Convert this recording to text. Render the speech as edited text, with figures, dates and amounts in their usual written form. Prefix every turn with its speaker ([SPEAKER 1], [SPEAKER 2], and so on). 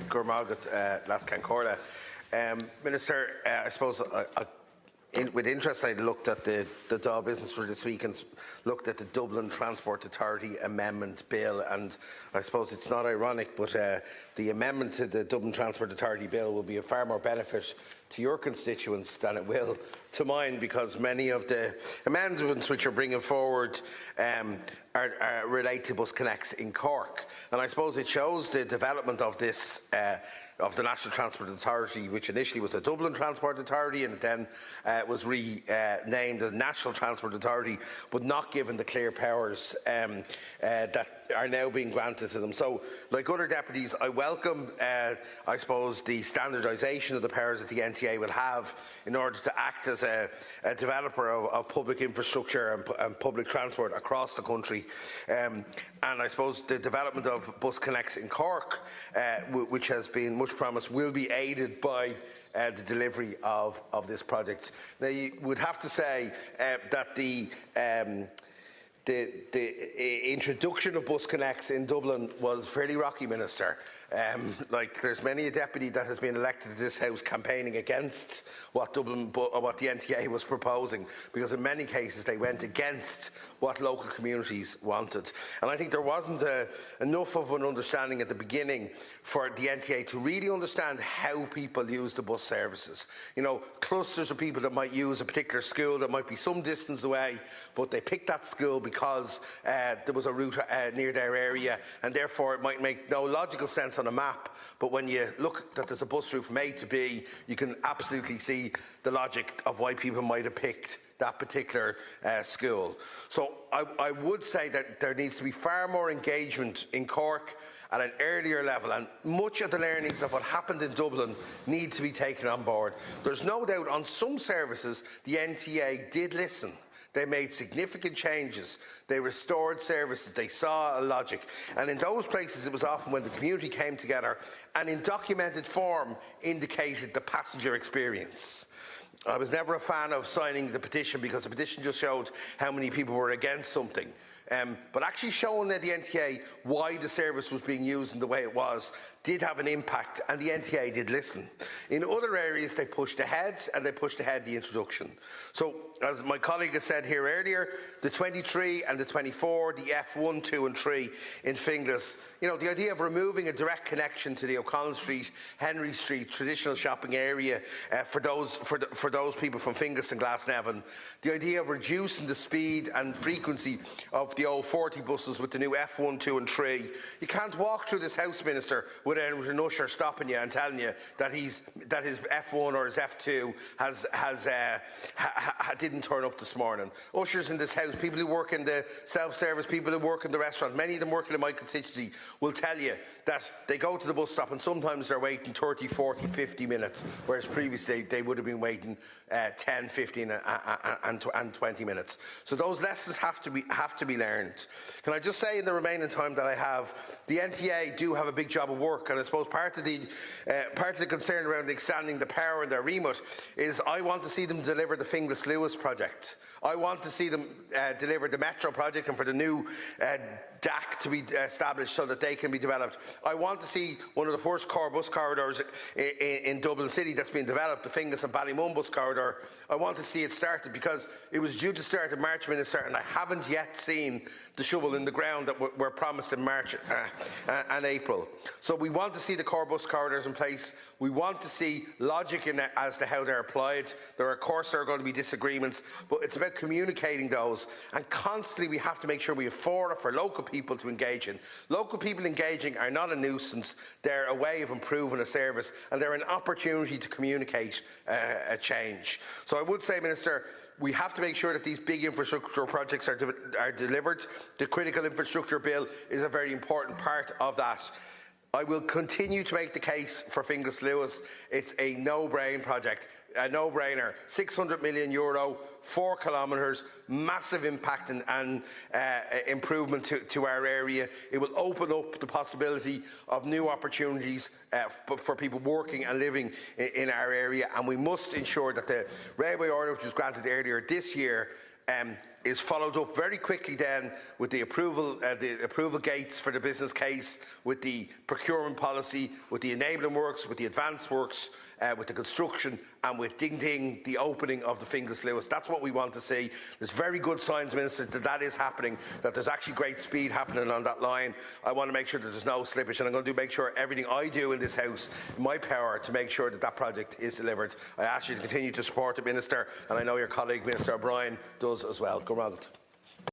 [SPEAKER 1] Gurmagat Las Cancorda. Minister, I suppose with interest I looked at the Dáil business for this week and looked at the Dublin Transport Authority Amendment Bill, and I suppose it's not ironic, but the amendment to the Dublin Transport Authority Bill will be of far more benefit to your constituents than it will to mine, because many of the amendments which are bringing forward relate to bus connects in Cork. And I suppose it shows the development of this of the National Transport Authority, which initially was a Dublin Transport Authority and then was renamed the National Transport Authority, but not given the clear powers that are now being granted to them. So, like other deputies, I welcome, I suppose, the standardisation of the powers that the NTA will have in order to act as a developer of public infrastructure and public transport across the country. And I suppose the development of bus connects in Cork, which has been much promised, will be aided by the delivery of this project. Now, you would have to say that the introduction of bus connects in Dublin was fairly rocky, Minister. Like, there's many a deputy that has been elected to this House campaigning against what the NTA was proposing, because in many cases they went against what local communities wanted. And I think there wasn't enough of an understanding at the beginning for the NTA to really understand how people use the bus services. You know, clusters of people that might use a particular school that might be some distance away, but they picked that school because there was a route near their area, and therefore it might make no logical sense on a map, but when you look that there's a bus route from A to B, you can absolutely see the logic of why people might have picked that particular school. So I would say that there needs to be far more engagement in Cork at an earlier level, and much of the learnings of what happened in Dublin need to be taken on board. There's no doubt on some services the NTA did listen. They made significant changes. They restored services. They saw a logic. And in those places, it was often when the community came together and in documented form indicated the passenger experience. I was never a fan of signing the petition, because the petition just showed how many people were against something. But actually showing that the NTA why the service was being used in the way it was did have an impact, and the NTA did listen. In other areas they pushed ahead, and they pushed ahead the introduction. So, as my colleague has said here earlier, the 23 and the 24, the F1, 2 and 3 in Finglas, you know, the idea of removing a direct connection to the O'Connell Street, Henry Street traditional shopping area for those people from Finglas and Glasnevin, the idea of reducing the speed and frequency of the old 40 buses with the new F1, 2 and 3. You can't walk through this House, Minister, without an usher stopping you and telling you that his F1 or his F2 didn't turn up this morning. Ushers in this House, people who work in the self-service, people who work in the restaurant, many of them working in my constituency, will tell you that they go to the bus stop and sometimes they're waiting 30, 40, 50 minutes, whereas previously they would have been waiting 10, 15 and 20 minutes. So those lessons have to be learned. Can I just say in the remaining time that I have, the NTA do have a big job of work, and I suppose part of the concern around extending the power in their remit is I want to see them deliver the Finglas Lewis project. I want to see them deliver the Metro project, and for the new DAC to be established so that they can be developed. I want to see one of the first core bus corridors in Dublin City that's been developed, the Finglas and Ballymun bus corridor. I want to see it started, because it was due to start in March, Minister, and I haven't yet seen the shovel in the ground that were promised in March and April. So we want to see the core bus corridors in place. We want to see logic in it as to how they're applied. There are, of course, there are going to be disagreements, but it's about communicating those, and constantly we have to make sure we have fora for local people to engage in. Local people engaging are not a nuisance, they're a way of improving a service, and they're an opportunity to communicate a change. So I would say, Minister, we have to make sure that these big infrastructure projects are delivered. The critical infrastructure bill is a very important part of that. I will continue to make the case for Finglas Lewis. It's a no-brain project, a no-brainer. €600 million, 4 kilometres, massive impact and improvement to our area. It will open up the possibility of new opportunities for people working and living in our area, and we must ensure that the railway order, which was granted earlier this year, is followed up very quickly then with the approval gates for the business case, with the procurement policy, with the enabling works, with the advanced works, with the construction, and with the opening of the Finglas Lewis. That's what we want to see. There's very good signs, Minister, that is happening, that there's actually great speed happening on that line. I want to make sure that there's no slippage, and I'm going to make sure everything I do in this House, in my power, to make sure that that project is delivered. I ask you to continue to support the Minister, and I know your colleague, Minister O'Brien, does as well. Go round it.